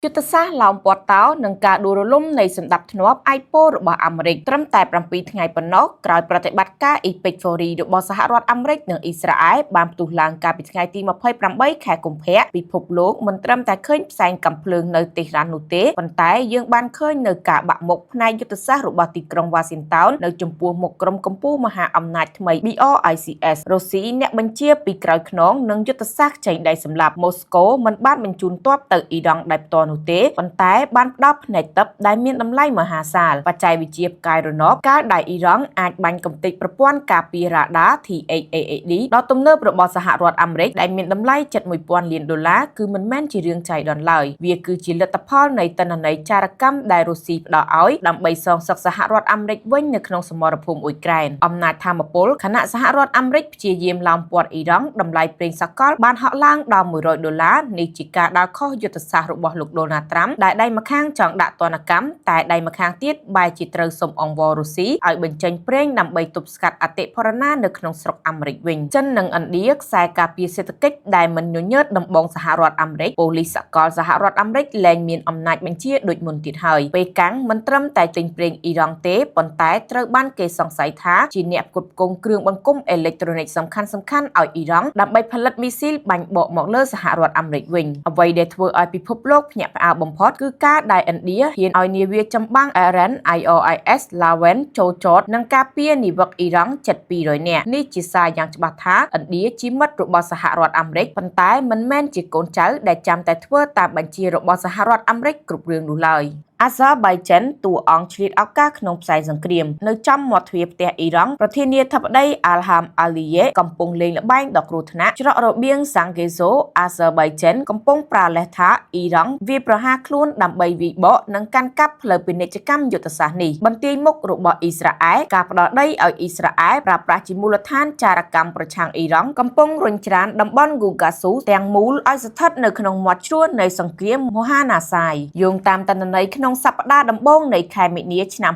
យុទ្ធសាស្ត្រឡោមព័ទ្ធតោនឹងការដួលរលំនៃសម្ដាប់ធ្នាប់ iPod របស់អាមេរិកត្រឹមតែ7ថ្ងៃប៉ុណ្ណោះក្រោយប្រតិបត្តិការ Epic Fury របស់សហរដ្ឋអាមេរិកនិងអ៊ីស្រាអែលបានផ្ទុះឡើងកាលពីថ្ងៃទី28ខែកុម្ភៈពិភពលោកមិនត្រឹមតែឃើញផ្សែងកាំភ្លើងនៅតេហ៍រ៉ាននោះទេប៉ុន្តែយើងបានឃើញនៅការបាក់មុខផ្នែកយុទ្ធសាស្ត្ររបស់ទីក្រុង Washington នៅចំពោះមុខក្រុមកម្ពុជាមហាអំណាចថ្មី BRICS រុស្ស៊ីអ្នកបញ្ជាពីក្រោយខ្នងនិងយុទ្ធសាស្ត្រចេញដីសម្លាប់ម៉ូស្កូមិនបានបញ្ជូនទ័ពទៅអ៊ីរ៉ង់ដោយផ្ទាល់នោះទេប៉ុន្តែបានផ្ដល់ផ្នែកទឹកដែលមានតម្លៃមហាសាលបច្ចេកវិទ្យាផ្កាយរណបកាលដែលអ៊ីរ៉ង់អាចបាញ់កំទេចប្រព័ន្ធការពាររ៉ាដា THAAD ដ៏ទំនើបរបស់សហរដ្ឋអាមេរិកដែលមានតម្លៃជិត$1000 លានគឺមិនមែនជារឿងចៃដន្យឡើយវាគឺជាលទ្ធផលនៃទិន្នន័យចារកម្មដែលរុស្ស៊ីផ្ដល់ឲ្យដើម្បីសងសឹកសហរដ្ឋអាមេរិកវិញនៅក្នុងសមរភូមិអ៊ុយក្រែនអំណាចថាមពលខណៈសហរដ្ឋអាមេរិកព្យាយាមឡោមព័ទ្ធអ៊ីរ៉ង់តម្លៃប្រេងសាកលបានហក់ឡើងដល់$100នេះជាការដើរខុសយុទ្ធសាស្ត្ររបស់លោកដូណាល់ត្រាំដែលដៃម្ខាងចង់ដាក់ទណ្ឌកម្មតែដៃម្ខាងទៀតបែរជាត្រូវសុំអង្វររុស្ស៊ីឲ្យបញ្ចេញប្រេងដើម្បីទប់ស្កាត់អតិផរណានៅក្នុងស្រុកអាមេរិកវិញចិននិងឥណ្ឌាខ្សែការពារសេដ្ឋកិច្ចដែលមិនញញើតដំបងសហរដ្ឋអាមេរិកប៉ូលីសសកលសហរដ្ឋអាមេរិកលែងមានអំណាចបញ្ជាដូចមុនទៀតហើយពេលកាំងមិនត្រឹមតែទិញប្រេងអ៊ីរ៉ង់ទេប៉ុន្តែត្រូវបានគេសង្ស័យថាជាអ្នកផ្គត់ផ្គង់គ្រឿងបង្គុំអេឡិចត្រូនិកសំខាន់ៗឲ្យអ៊ីរ៉ង់ដើម្បីផលិតមីស៊ីលបាញ់បកមកលើសហរដ្ឋអាមេរិកវិញអ្វីដែលធ្វើឲ្យពិភពលោកភ្ញាក់ផ្អើលបំផុតគឺការដែលឥណ្ឌាហ៊ានឲ្យនាវាចម្បាំង Iran IRIS Lawan ចូលចតនិងការពារនាវិកអ៊ីរ៉ង់ជិត200នាក់នេះជាសារយ៉ាងច្បាស់ថាឥណ្ឌាជាមិត្តរបស់សហរដ្ឋអាមេរិកប៉ុន្តែមិនមែនជាកូនចៅដែលចាំតែធ្វើតាមបញ្ជារបស់សហរដ្ឋអាមេរិកគ្រប់រឿងនោះឡើយអាហ្សាបៃចិនតួអង្គឆ្លៀតឱកាសក្នុងផ្សែងសង្គ្រាមនៅចំមាត់ទ្វារផ្ទះអ៊ីរ៉ង់ប្រធានាធិបតីអាល់ហាមអាលីយេកំពុងលេងល្បែងដ៏គ្រោះថ្នាក់ច្រករបៀងសាំងហ្គេហ្សូអាហ្សាបៃចិនកំពុងប្រើលេសថាអ៊ីរ៉ង់វាប្រហារខ្លួនដើម្បីវិបកនិងកាន់កាប់ផ្លូវពាណិជ្ជកម្មយុទ្ធសាស្ត្រនេះបន្ទាយមុខរបស់អ៊ីស្រាអែលការផ្ដល់ដីឲ្យអ៊ីស្រាអែលប្រើប្រាស់ជាមូលដ្ឋានចារកម្មប្រឆាំងអ៊ីរ៉ង់កំពុងរុញច្រានតំបន់ហ្គូកាស៊ូទាំងមូលឲ្យស្ថិតនៅក្នុងមាត់ជ្រួញនៃសង្គ្រាមមហាណាសាយយោងតាមទិន្នន័យក្នុងសប្តាហ៍ដំបូងនៃខែមីនាឆ្នាំ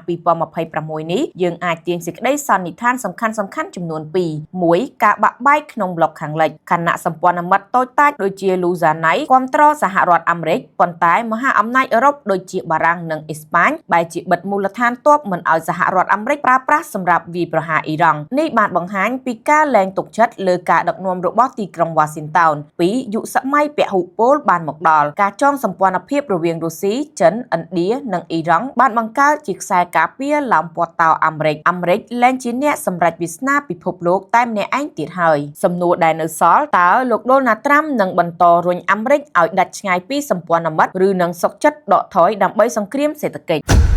2026នេះយើងអាចទាញសេចក្តីសន្និដ្ឋានសំខាន់ៗចំនួន2 1ការបាក់បែកក្នុងប្លុកខាងលិចខណៈសម្ព័ន្ធមិត្តតូចតាចដូចជាលូហ្សាណៃគាំទ្រសហរដ្ឋអាមេរិកប៉ុន្តែមហាអំណាចអឺរ៉ុបដូចជាបារាំងនិងអ៊ីស្ប៉ាញបែរជាបិទមូលដ្ឋានទ័ពមិនឲ្យសហរដ្ឋអាមេរិកប្រើប្រាស់សម្រាប់វាយប្រហារអ៊ីរ៉ង់នេះបានបង្ហាញពីការលែងទុកចិត្តលើការដឹកនាំរបស់ទីក្រុង Washington ពីយុគសម័យពហុពលបានមកដល់ការចងសម្ព័ន្ធភាពរវាងរុស្ស៊ីចិនឥណ្ឌានិងអ៊ីរ៉ង់បានបង្កើតជាខ្សែការពារឡោមព័ទ្ធតោអាមេរិកលែងជាអ្នកសម្រេចវាសនាពិភពលោកតែម្នាក់ឯងទៀតហើយសំណួរដែលនៅសល់តើលោកដូណាល់ត្រាំនឹងបន្តរុញអាមេរិកឲ្យដាច់ឆ្ងាយពីសម្ព័ន្ធមិត្តឬនឹងសុកចិត្តដកថយដើម្បីសង្គ្រាមសេដ្ឋកិច្ច